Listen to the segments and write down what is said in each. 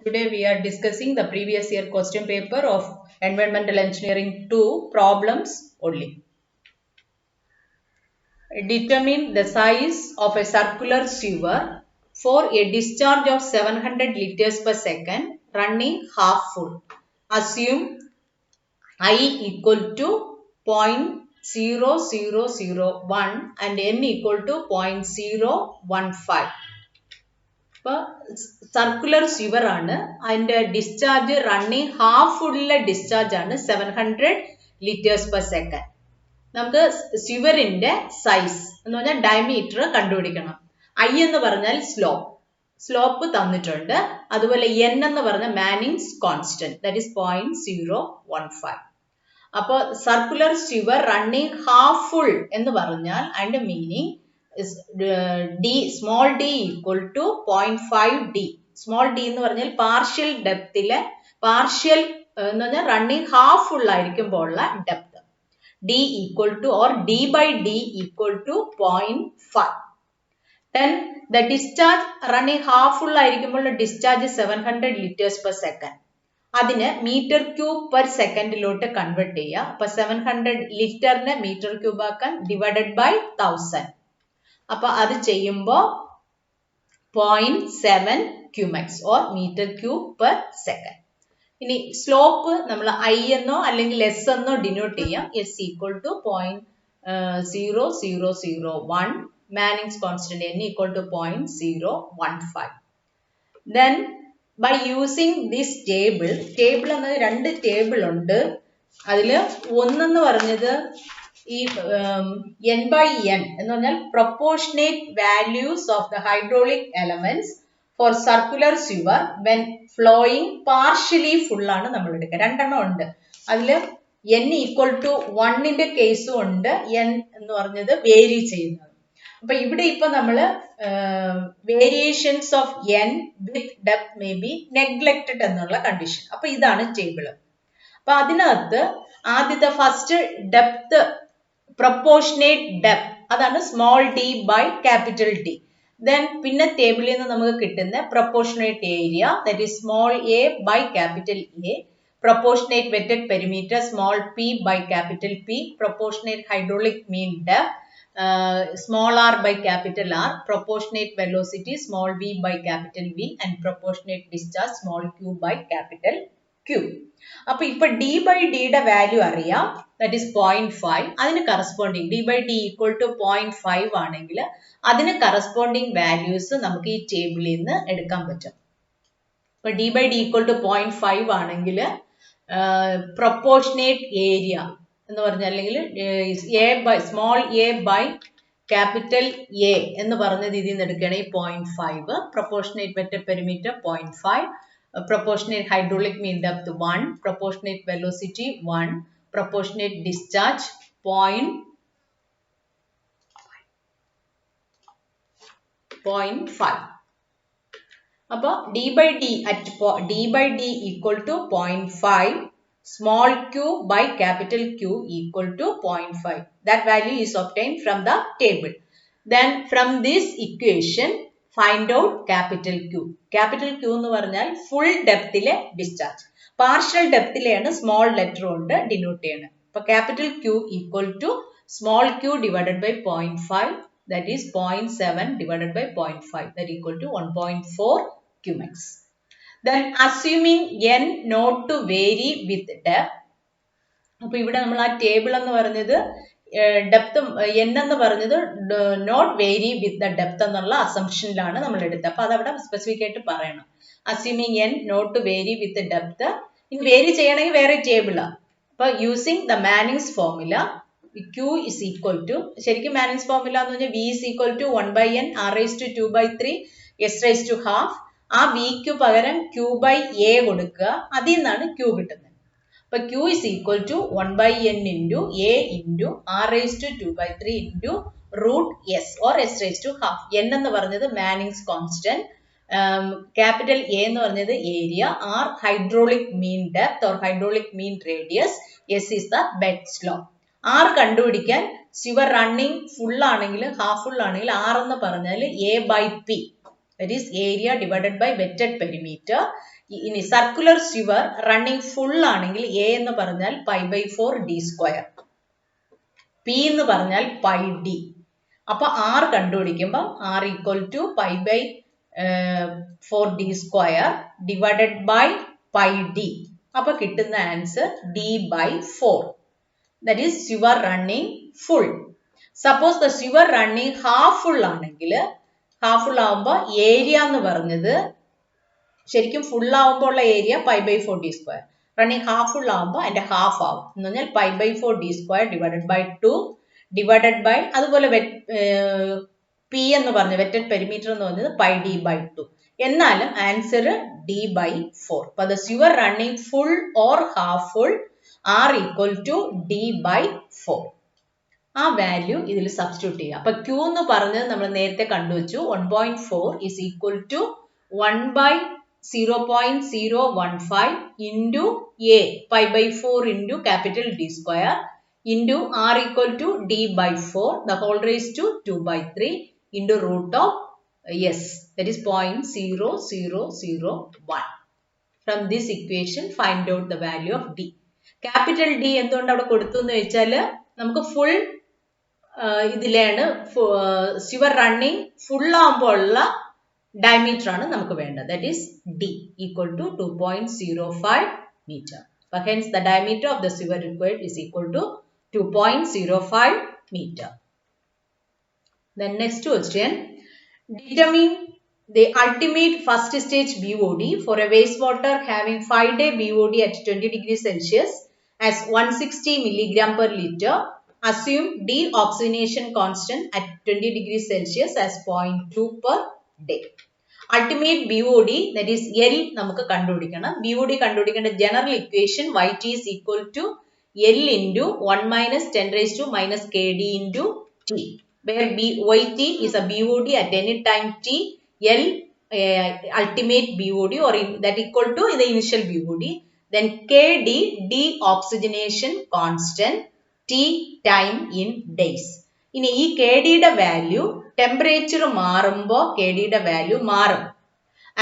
Today we are discussing the previous year question paper of Environmental Engineering 2 problems only. Determine the size of a circular sewer for a discharge of 700 liters per second running half full. Assume I equal to 0.0001 and n equal to 0.015. Circular sewer and discharge running half full discharge 700 liters per second. നമുക്ക് സ്യൂവറിന്റെ size എന്ന് പറഞ്ഞാൽ diameter കണ്ടുപിടിക്കണം. I എന്ന് പറഞ്ഞാൽ slope തന്നിട്ടുണ്ട്. അതുപോലെ N എന്ന് പറഞ്ഞാൽ മാനിങ്സ് കോൺസ്റ്റന്റ്, ദാറ്റ് ഈസ് 0.015. അപ്പോൾ circular sewer running half full എന്ന് പറഞ്ഞാൽ അതിന്റെ meaning small d equal to 0.5 d. Small d എന്ന് പറഞ്ഞാൽ പാർഷ്യൽ ഡെപ്തിലെ പാർഷ്യൽ എന്ന് പറഞ്ഞാൽ റണ്ണിങ് ഹാഫ് ഫുൾ ആയിരിക്കുമ്പോൾ ഉള്ള depth. d equal to or d by d equal to 0.5. Then the discharge running half full ആയിരിക്കുമ്പോൾ discharge 700 liters per second. അതിന് meter cube per സെക്കൻഡിലോട്ട് convert ചെയ്യുക. അപ്പൊ 700 ലിറ്ററിനെ മീറ്റർ ക്യൂബ് ആക്കാൻ ഡിവൈഡഡ് ബൈ 1000. അപ്പൊ അത് ചെയ്യുമ്പോൾ 0.7 cumecs or meter cube per second. ഇനി സ്ലോപ്പ് നമ്മൾ ഐ എന്നോ അല്ലെങ്കിൽ എസ് എന്നോ ഡിനോട്ട് ചെയ്യാം. S equal to 0.0001, Manning's constant n equal to 0.015. Then by using this table എന്നത് രണ്ട് ടേബിൾ ഉണ്ട്. അതില് ഒന്നെന്ന് പറഞ്ഞത് ഈ n by n എന്ന് പറഞ്ഞാൽ proportionate values of the hydraulic elements for circular sewer when flowing partially full ആണ് നമ്മൾ എടുക്കുക. രണ്ടെണ്ണം ഉണ്ട്. അതില് n ഈക്വൽ ടു 1ന്റെ കേസും ഉണ്ട്, n എന്ന് പറഞ്ഞത് വേരി ചെയ്യുന്നത്. അപ്പൊ ഇവിടെ ഇപ്പൊ നമ്മള് variations of n with depth may be neglected എന്നുള്ള കണ്ടീഷൻ. അപ്പൊ ഇതാണ് ടേബിള്. അപ്പൊ അതിനകത്ത് ആദ്യത്തെ ഫസ്റ്റ് ഡെപ്ത് പ്രൊപ്പോർഷനേറ്റ് ഡെപ്ത് അതാണ് small d by capital D. Then പിന്നെ ടേബിളിൽ നിന്ന് നമുക്ക് കിട്ടുന്ന proportionate area, that is small a by capital A, proportionate wetted perimeter small p by capital P, proportionate hydraulic mean depth small r by capital R, proportionate velocity small v by capital V and proportionate discharge small q by capital Q. അപ്പോൾ ഇപ്പൊ d by d യുടെ value അറിയാം, that is 0.5. അതിന് corresponding d by d equal to 0.5 ആണെങ്കിൽ അതിന് corresponding values നമുക്ക് ഈ ടേബിളിൽ നിന്ന് എടുക്കാൻ പറ്റും. ഇപ്പൊ d by d equal to 0.5 ആണെങ്കിൽ പ്രൊപ്പോർഷനേറ്റ് ഏരിയ എന്ന് പറഞ്ഞാൽ അല്ലെങ്കിൽ small A by capital A എന്ന് പറഞ്ഞത് ഇതിൽ നിന്ന് എടുക്കുകയാണെങ്കിൽ 0.5, proportionate wetted perimeter 0.5, proportionate hydraulic mean depth 1, proportionate velocity 1, proportionate discharge 0.5. അപ്പോൾ d by d equal to 0.5, small q by capital Q equal to 0.5. That value is obtained from the table. Then from this equation find out capital Q. Capital Q എന്ന് പറഞ്ഞാൽ full ഡെപ്തിലെ discharge. Partial ഡെപ്തിലെയാണ് small letter കൊണ്ട് denote ചെയ്യുന്നത്. അപ്പൊ capital Q equal to small q divided by 0.5, that is 0.7 divided by 0.5, that equal to 1.4 cumex. Then assuming n not to vary with depth. അപ്പൊ ഇവിടെ നമ്മൾ ആ ടേബിൾ എന്ന് പറഞ്ഞത് ഡെപ്ത് n എന്ന് പറഞ്ഞത് not vary with the depth എന്നുള്ള അസംഷനിലാണ് നമ്മൾ എടുത്തത്. അപ്പൊ അതവിടെ സ്പെസിഫിക് ആയിട്ട് പറയണം. Assuming n not to vary with depth. ഇനി വേരി ചെയ്യണമെങ്കിൽ വേറെ ടേബിളാണ്. അപ്പൊ using the Manning's formula q is equal to, ശരിക്കും മാനിങ്സ് ഫോർമുല എന്ന് പറഞ്ഞാൽ v is equal to 1 by n r raised to 2 by 3 s raised to half. ആ v ക്ക് പകരം q by a കൊടുക്കുക, അതിൽ നിന്നാണ് q കിട്ടുന്നത്. അപ്പൊ q is equal to 1 by n into a into r raised to 2 by 3 into root s or s raised to half. n എന്ന് പറഞ്ഞത് മാനിങ്സ് കോൺസ്റ്റന്റ്, ക്യാപിറ്റൽ a എന്ന് പറഞ്ഞത് area, r hydraulic mean depth or hydraulic mean radius, s is the bed slope. r കണ്ടുപിടിക്കാൻ sewer running full ആണെങ്കിൽ half full ആണെങ്കിൽ r എന്ന് പറഞ്ഞാൽ a by p, That is area divided by wetted perimeter. In a circular sewer running full ആണെങ്കിൽ A എന്ന് പറഞ്ഞാൽ pi by 4 d square. P എന്ന് പറഞ്ഞാൽ pi d. അപ്പോൾ R കണ്ടുപിടിക്കുമ്പോൾ R equal to pi by 4 d square divided by pi d. അപ്പോൾ കിട്ടുന്ന answer d by 4. That is sewer running full. Suppose the sewer running half full ആണെങ്കിൽ half full ആവുമ്പോൾ area എന്ന് പറഞ്ഞത് ശരിക്കും full ആവുമ്പോൾ ഉള്ള area pi by 4 d square. Running half full ആവുമ്പോൾ അതിന്റെ ഹാഫ് ആവും എന്ന് പറഞ്ഞാൽ pi by 4 d square divided by 2 divided by അതുപോലെ P എന്ന് പറഞ്ഞ വെറ്റഡ് പെരിമീറ്റർ എന്ന് പറഞ്ഞത് pi d by 2. എന്നാലും ആൻസർ d by 4. അപ്പോൾ the sewer running full or half full are equal to d by 4. ആ വാല്യൂ ഇതിൽ സബ്സ്റ്റിറ്റ്യൂട്ട് ചെയ്യുക. അപ്പോൾ Q എന്ന് പറഞ്ഞത് നമ്മൾ നേരത്തെ കണ്ടുവച്ചു 1.4 is equal to 1 by 0.015 into A pi by 4 into capital D square into R equal to D by 4 the whole raised to 2 by 3 into root of S, that is 0.0001. From this equation find out the value of D. Capital D എന്തുകൊണ്ട് അവിടെ കൊടുത്തു എന്ന് വെച്ചാൽ നമുക്ക് full ഇതിലാണ് sewer running full ആകുമ്പോൾ ഉള്ള diameter ആണ് നമുക്ക് വേണ്ടത്. That is D equal to 2.05 meter. Hence the diameter of the sewer required is equal to 2.05 meter. Then next question, determine the ultimate first stage BOD for a wastewater having 5-day BOD at 20 degrees Celsius as 160 milligram per liter. Assume deoxygenation constant at 20 degrees Celsius as 0.2 per day. Ultimate BOD, that is L നമുക്ക് കണ്ടുപിടിക്കണം. BOD കണ്ടുപിടിക്കേണ്ട general equation YT is equal to L into 1 minus 10 raised to minus KD into T. Where YT is a BOD at any time T, L ultimate BOD or that equal to the initial BOD. Then KD deoxygenation constant T time in days. ഇനി ഈ KD യുടെ value temperature മാറുമ്പോൾ KD യുടെ value മാറും.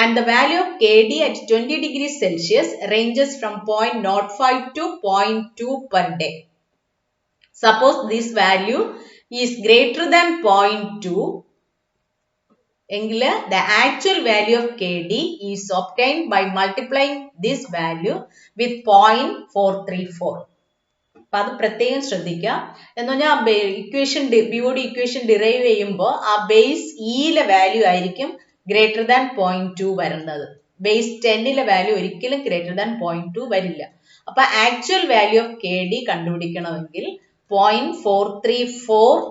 And the value of KD at 20 degrees Celsius ranges from 0.05 to 0.2 per day. Suppose this value is greater than 0.2, the actual value of KD is obtained by multiplying this value with 0.434. അപ്പോൾ അത് പ്രത്യേകം ശ്രദ്ധിക്കുക. എന്ന് പറഞ്ഞാൽ equation BOD equation derive ചെയ്യുമ്പോൾ ആ base ഇയിലെ value ആയിരിക്കും greater than 0.2 വരുന്നത്. ബേസ് 10ലെ വാല്യൂ ഒരിക്കലും ഗ്രേറ്റർ ദാൻ 0.2 വരില്ല. അപ്പോൾ ആക്ച്വൽ വാല്യൂ ഓഫ് KD കണ്ടുപിടിക്കണമെങ്കിൽ 0.434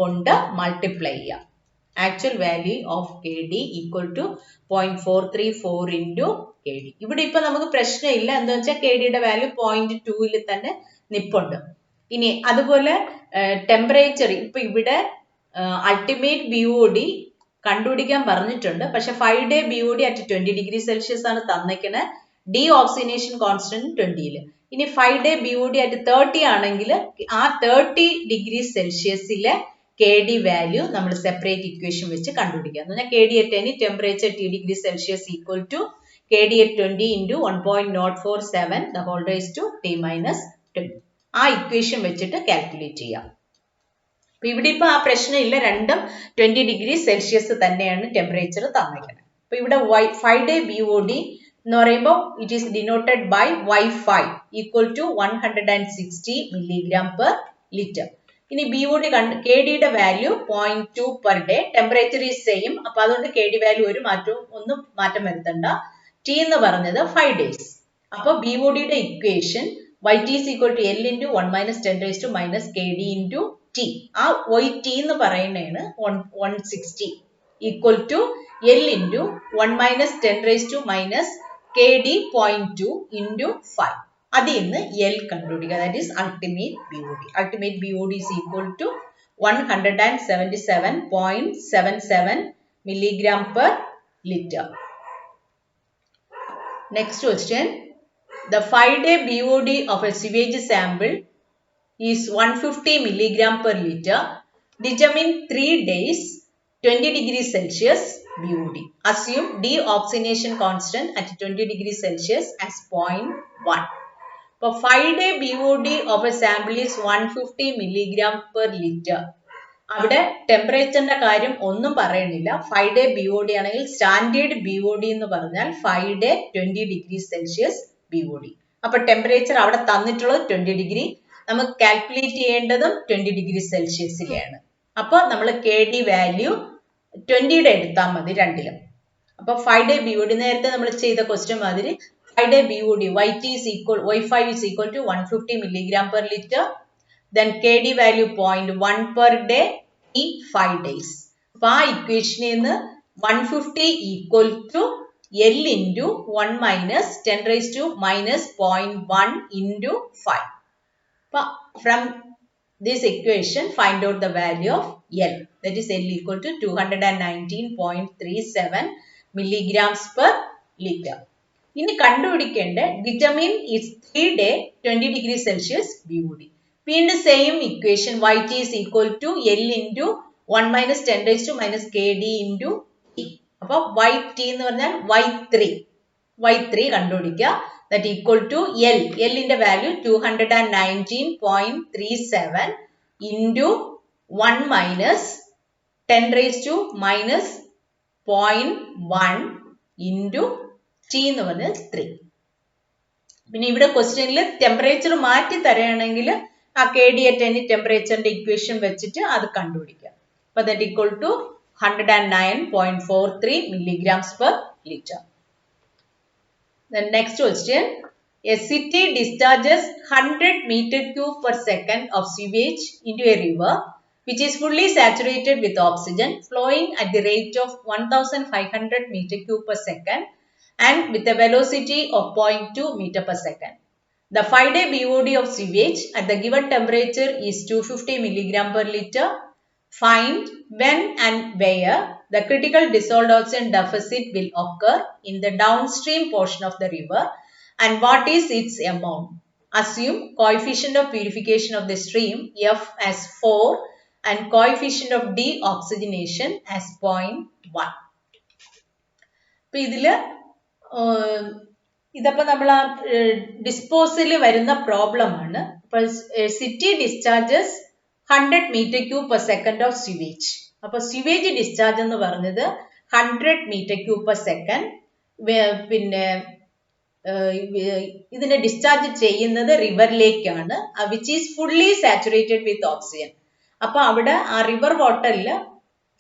കൊണ്ട് മൾട്ടിപ്ലൈ ചെയ്യാം. Actual value of KD equal to 0.434 into KD. ഇവിടെ ഇപ്പൊ നമുക്ക് പ്രശ്നമില്ല. എന്താ വെച്ചാൽ KD യുടെ വാല്യൂ 0.2 തന്നെ നിപ്പുണ്ട്. ഇനി അതുപോലെ ടെമ്പറേച്ചർ ഇപ്പൊ ഇവിടെ അൾട്ടിമേറ്റ് BOD കണ്ടുപിടിക്കാൻ പറഞ്ഞിട്ടുണ്ട്. പക്ഷെ 5-day BOD at 20 degree Celsius ആണ് തന്നിരിക്കുന്നത്. deoxygenation constant 20. ഇനി 5-day BOD at 30 ആണെങ്കിൽ ആ 30 degree Celsiusലെ KD value നമ്മൾ സെപ്പറേറ്റ് ഇക്വേഷൻ വെച്ച് കണ്ടുപിടിക്കുക. എന്ന് പറഞ്ഞാൽ KD at any temperature T degree Celsius equal to KD at 20 into 1.047 the whole raised to T minus 20. ആ ഇക്വേഷൻ വെച്ചിട്ട് കാൽക്കുലേറ്റ് ചെയ്യാം. അപ്പൊ ഇവിടെ ഇപ്പൊ ആ പ്രശ്നമില്ല. രണ്ടും 20 ഡിഗ്രി സെൽഷ്യസ് തന്നെയാണ് ടെമ്പറേച്ചർ തന്നിരിക്കുന്നത്. അപ്പൊ ഇവിടെ 5-day BOD എന്ന് പറയുമ്പോൾ it is denoted by Y5 equal to 160 milligram per liter. ഇനി BOD KD യുടെ value 0.2 per day. Temperature is same. അപ്പൊ അതുകൊണ്ട് KD വാല്യൂ ഒന്നും മാറ്റം വരുത്തണ്ട. T എന്ന് പറഞ്ഞത് 5 days. അപ്പൊ BOD യുടെ equation YT is equal to L into 1 minus 10 raised to minus KD into T. ആ YT എന്ന് പറയുന്നതാണ് 160 equal to L into 1 minus 10 raised to minus KD 0.2 into 5. അതിൽ നിന്ന് L കണ്ടുപിടിക്കുക. That is ultimate BOD. Ultimate BOD is equal to 177.77 milligram per liter. Next question. The 5-day BOD of a sewage sample is 150 milligram per liter. Determine 3 days 20 degrees Celsius BOD. Assume deoxygenation constant at 20 degrees Celsius as 0.1. So 5-day BOD of a sample is 150 milligram per liter. അവിടെ ടെമ്പറേച്ചറിന്റെ കാര്യം ഒന്നും പറയുന്നില്ല. 5-day BOD ആണെങ്കിൽ standard BOD എന്ന് പറഞ്ഞാൽ 5-day 20 degrees Celsius BOD. അപ്പൊ temperature അവിടെ തന്നിട്ടുള്ളത് 20 ഡിഗ്രി. നമുക്ക് കാൽക്കുലേറ്റ് ചെയ്യേണ്ടതും 20 ഡിഗ്രി സെൽഷ്യസിലെയാണ്. അപ്പൊ നമ്മൾ KD വാല്യൂ 20യുടെ എടുത്താൽ മതി രണ്ടിലും. അപ്പൊ 5-day BOD നേരത്തെ നമ്മൾ ചെയ്ത ക്വസ്റ്റ്യൻ മാതിരി 5-day BOD Y5 is equal to 150 milligram per liter. Then KD value 0.1 per day in 5 days. അപ്പൊ ആ ഇക്വേഷനിൽ നിന്ന് 150 equal to L into 1 minus 10 raised to minus 0.1 into 5. From this equation, find out the value of L. That is L equal to 219.37 milligrams per liter. ഇനി കണ്ടുപിടിക്കേണ്ട determine is 3-day 20 degree Celsius BOD. വീണ്ടും same equation YT is equal to L into 1 minus 10 raised to minus KD into T. അപ്പോൾ YT എന്ന് പറഞ്ഞാൽ Y3 കണ്ടുപിടിക്കുക. That equal to L. L ന്റെ value 219.37 into 1 minus 10 raised to minus 0.1 into T എന്ന് പറഞ്ഞാൽ 3. പിന്നെ ഇവിടെ ക്വസ്റ്റ്യനിൽ ടെമ്പറേച്ചർ മാറ്റി തരുകയാണെങ്കിൽ ആ KD at any ടെമ്പറേച്ചറിന്റെ ഇക്വേഷൻ വെച്ചിട്ട് അത് കണ്ടുപിടിക്കാം. അപ്പോൾ that equal to 109.43 milligrams per liter. The next question, a city discharges 100 meter cube per second of sewage into a river which is fully saturated with oxygen flowing at the rate of 1500 meter cube per second and with a velocity of 0.2 meter per second. The 5-day BOD of sewage at the given temperature is 250 milligram per liter. Find when and where the critical dissolved oxygen deficit will occur in the downstream portion of the river and what is its amount. Assume coefficient of purification of the stream F as 4 and coefficient of deoxygenation as 0.1. അപ്പോൾ ഇതപ്പോൾ നമ്മൾ ആ disposal വരുന്ന problem ആണ്. അപ്പോൾ city discharges 100 meter cube per second of sewage. അപ്പോൾ sewage discharge എന്ന് പറഞ്ഞത് 100 meter cube per second. പിന്നെ ഇതിനെ ഡിസ്ചാർജ് ചെയ്യുന്നത് റിവറിലേക്കാണ്, which is fully saturated with oxygen. അപ്പൊ അവിടെ ആ റിവർ വാട്ടറിൽ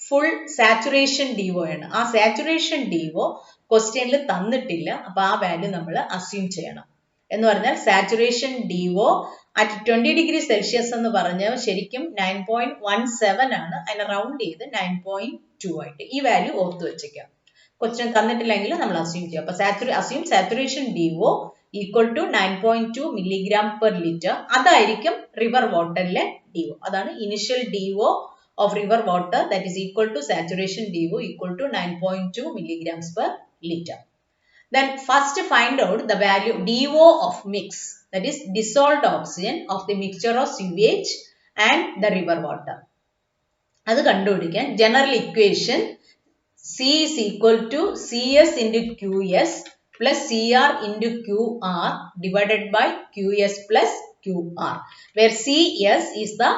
ഫുൾ സാച്ചുറേഷൻ DO ആണ്. ആ സാച്ചുറേഷൻ DO ക്വസ്റ്റ്യനിൽ തന്നിട്ടില്ല. അപ്പൊ ആ വാല്യൂ നമ്മൾ അസ്യൂം ചെയ്യണം. എന്ന് പറഞ്ഞാൽ saturation DO at 20 degree Celsius എന്ന് പറഞ്ഞാൽ ശരിക്കും 9.17 ആണ്. അതിനെ റൗണ്ട് ചെയ്ത് 9.2 ആയിട്ട് ഈ വാല്യൂ ഓർത്ത് വെച്ചേക്കാം. ക്വസ്റ്റ്യൻ തന്നിട്ടില്ലെങ്കിൽ നമ്മൾ അസ്യൂം ചെയ്യാം. അപ്പൊ assume saturation DO equal to 9.2 milligram per liter. അതായിരിക്കും റിവർ വാട്ടറിലെ DO. അതാണ് initial DO of river water, that is equal to saturation DO equal to 9.2 milligrams per liter. Then first find out the value DO of mix, that is dissolved oxygen of the mixture of sewage and the river water. അത് കണ്ടുപിടിക്കാൻ general equation C is equal to CS into QS plus CR into QR divided by QS plus QR, where CS is the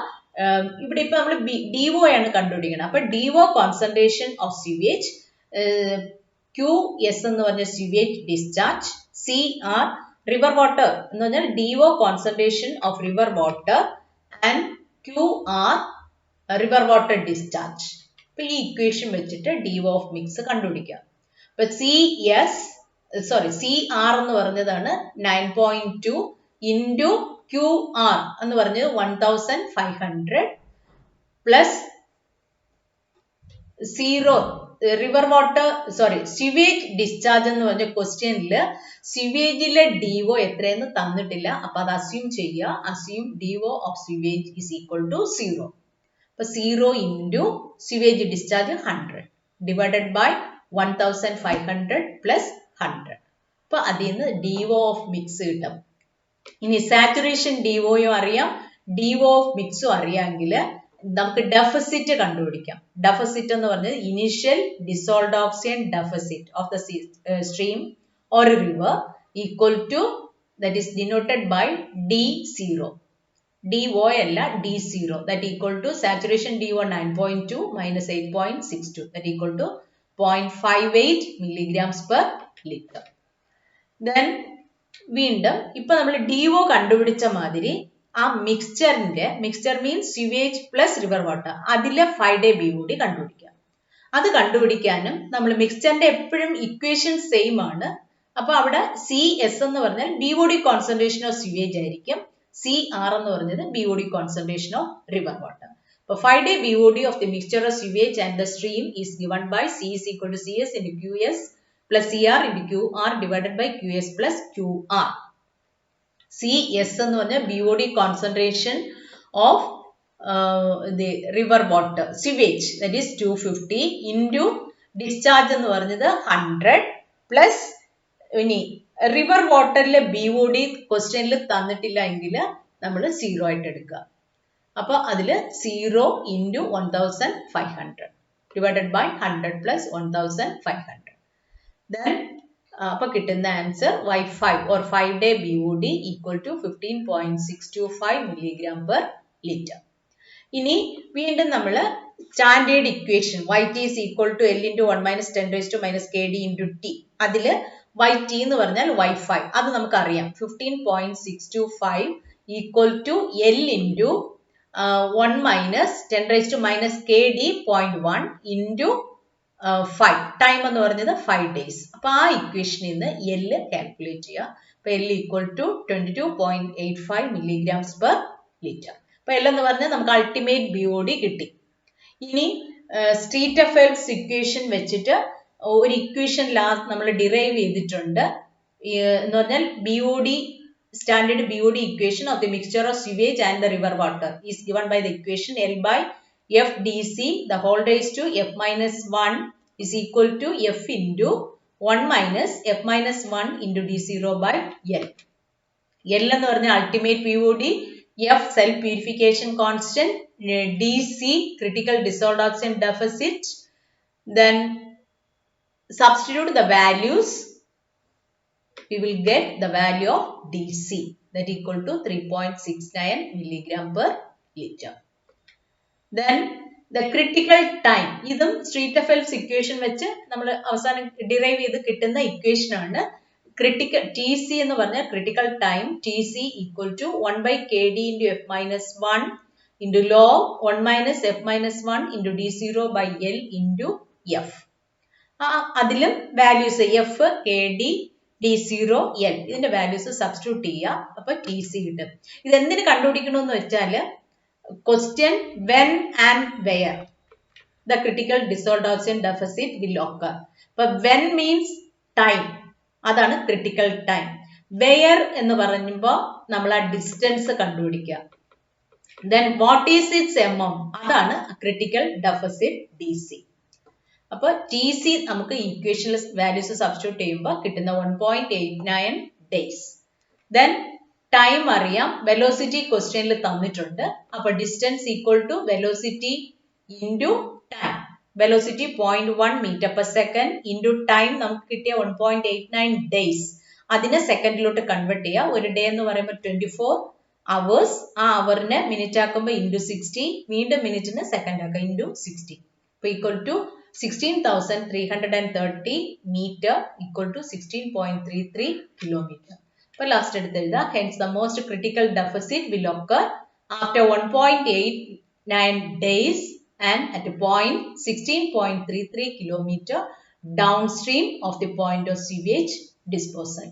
ഇവിടെ ഇപ്പൊ നമ്മൾ DO ആണ് കണ്ടുപിടിക്കുന്നത്. അപ്പൊ DO concentration of sewage, QS എന്ന് പറഞ്ഞ sewage discharge, CR river water എന്ന് പറഞ്ഞാൽ DO concentration of river water and QR river water discharge. അപ്പൊ ഈ ഇക്വേഷൻ വെച്ചിട്ട് DO ഓഫ് മിക്സ് കണ്ടുപിടിക്കാം. അപ്പൊ CR എന്ന് പറഞ്ഞതാണ് 9.2 into QR എന്ന് പറഞ്ഞത് 1500 plus 0 river water sewage discharge എന്ന് പറഞ്ഞ ക്വസ്റ്റ്യനിൽ സിവേജിലെ DO എത്രയെന്ന് തന്നിട്ടില്ല. അപ്പൊ അത് അസ്യൂം ചെയ്യുക. Assume DO of sewage is equal to 0. അപ്പൊ 0 into sewage discharge 100 divided by 1500 plus 100. അപ്പൊ അതിൽ നിന്ന് DO ഓഫ് മിക്സ് കിട്ടും. ഇനി സാച്ചുറേഷൻ DOയും അറിയാം, DO ഓഫ് മിക്സും അറിയാമെങ്കിൽ നമുക്ക് ഡെഫിസിറ്റ് കണ്ടുപിടിക്കാം. ഡെഫിസിറ്റ് എന്ന് പറഞ്ഞത് initial dissolved oxygen deficit of the stream or a river equal to, that is denoted by D0. DO അല്ല D0, that equal to saturation DO 9.2 minus 8.62, that equal to 0.58 milligrams per liter. Then വീണ്ടും ഇപ്പൊ നമ്മൾ DO കണ്ടുപിടിച്ച മാതിരി ആ മിക്സ്ചറിന്റെ, mixture means sewage plus river water, അതിലെ 5 day BOD കണ്ടുപിടിക്കാം. അത് കണ്ടുപിടിക്കാനും നമ്മൾ മിക്സ്ചറിന്റെ എപ്പോഴും ഇക്വേഷൻ സെയിം ആണ്. അപ്പൊ അവിടെ CS എന്ന് പറഞ്ഞാൽ BOD കോൺസെൻട്രേഷൻ ഓഫ് സ്യൂവേജ് ആയിരിക്കും. CR എന്ന് പറഞ്ഞത് BOD concentration of river water. അപ്പൊ 5 day BOD of the mixture of sewage and the stream is given by C is equal to CS into QS plus CR into QR divided by QS plus QR. CS എന്ന് പറഞ്ഞാൽ BOD concentration of the river water sewage, that is 250 into discharge എന്ന് പറഞ്ഞത് 100 plus ഇനി river വാട്ടറിലെ BOD ക്വസ്റ്റ്യനിൽ തന്നിട്ടില്ല എങ്കിൽ നമ്മൾ 0 ആയിട്ട് എടുക്കുക. അപ്പൊ അതില് 0 into 1500 divided by 100 plus 1500. Then അപ്പൊ കിട്ടുന്ന answer Y5 or 5 day BOD equal to 15.625 milligram per liter. ഇനി വീണ്ടും നമ്മൾ standard equation YT is equal to L into 1 minus 10 raised to minus KD into T, അതില് YT എന്ന് പറഞ്ഞാൽ Y5, അത് നമുക്കറിയാം. 15.625 equal to L into 1 minus 10 raised to minus KD 0.1 into 5. Time എന്ന് പറഞ്ഞത് 5 days. അപ്പൊ ആ ഇക്വേഷനിൽ നിന്ന് L കാൽക്കുലേറ്റ് ചെയ്യുക. അപ്പൊ L equal to 22.85 milligrams per liter. അപ്പൊ L എന്ന് പറഞ്ഞാൽ നമുക്ക് അൾട്ടിമേറ്റ് BOD കിട്ടി. ഇനി സ്റ്റീറ്റഫെൽഡ്സ് ഇക്വേഷൻ വെച്ചിട്ട് ഒരു ഇക്വേഷൻ ലാസ്റ്റ് നമ്മൾ ഡിറൈവ് ചെയ്തിട്ടുണ്ട്. എന്ന് പറഞ്ഞാൽ BOD standard BOD equation of the mixture of sewage and the river water is given by the equation L by FDC the whole raised to F minus 1 is equal to F into 1 minus F minus 1 into D0 by L. L എന്ന് പറഞ്ഞ ultimate BOD, F self purification constant, DC critical dissolved oxygen deficit. Then substitute the values, we will get the value of DC, that equal to 3.69 milligram per liter. Then the critical time, ഇതും സ്റ്റീറ്റഫെൽഡ്സ് equation വെച്ച് നമ്മൾ അവസാനം derive ചെയ്ത് കിട്ടുന്ന equation ആണ്. Critical TC എന്ന് പറഞ്ഞാൽ critical time, TC equal to 1 by KD into F minus 1 into log 1 minus F minus 1 into D0 by L into F. അതിലും values F, KD, D0, L ഇതിന്റെ വാല്യൂസ് സബ്സ്റ്റിറ്റ്യൂട്ട് ചെയ്യുക. അപ്പൊ TC കിട്ടും. ഇത് എന്തിനു കണ്ടുപിടിക്കണമെന്ന് വെച്ചാൽ question when and where the critical dissolved oxygen deficit will occur. But when means time, അതാണ് critical time. Where എന്ന് പറയുമ്പോൾ നമ്മൾ ആ ഡിസ്റ്റൻസ് കണ്ടുപിടിക്കുക. Then what is its amount, അതാണ് critical deficit DC. അപ്പോൾ TC നമുക്ക് ഇക്വേഷനിൽ വാല്യൂസ് സബ്സ്റ്റിറ്റ്യൂട്ട് ചെയ്യുമ്പോൾ കിട്ടുന്ന 1.89 days. Then ടൈം അറിയാം, വെലോസിറ്റി ക്വസ്റ്റ്യനിൽ തന്നിട്ടുണ്ട്. അപ്പൊ distance equal to velocity into time. Velocity 0.1 meter per second into time നമുക്ക് കിട്ടിയ 1.89 days. അതിനെ സെക്കൻഡിലോട്ട് കൺവേർട്ട് ചെയ്യുക. ഒരു ഡേ എന്ന് പറയുമ്പോൾ 24 hours. ആ അവറിനെ മിനിറ്റ് ആക്കുമ്പോൾ ഇൻറ്റു 60, വീണ്ടും മിനിറ്റിന് സെക്കൻഡ് ആക്കുക ഇൻറ്റു 60. അപ്പൊ equal to 16,330 meter equal to 16.33 kilometer. For last എടുത്ത് എഴുതാം. Hence the most critical deficit will occur after 1.89 days and at a point 16.33 kilometer downstream of the point of sewage disposal.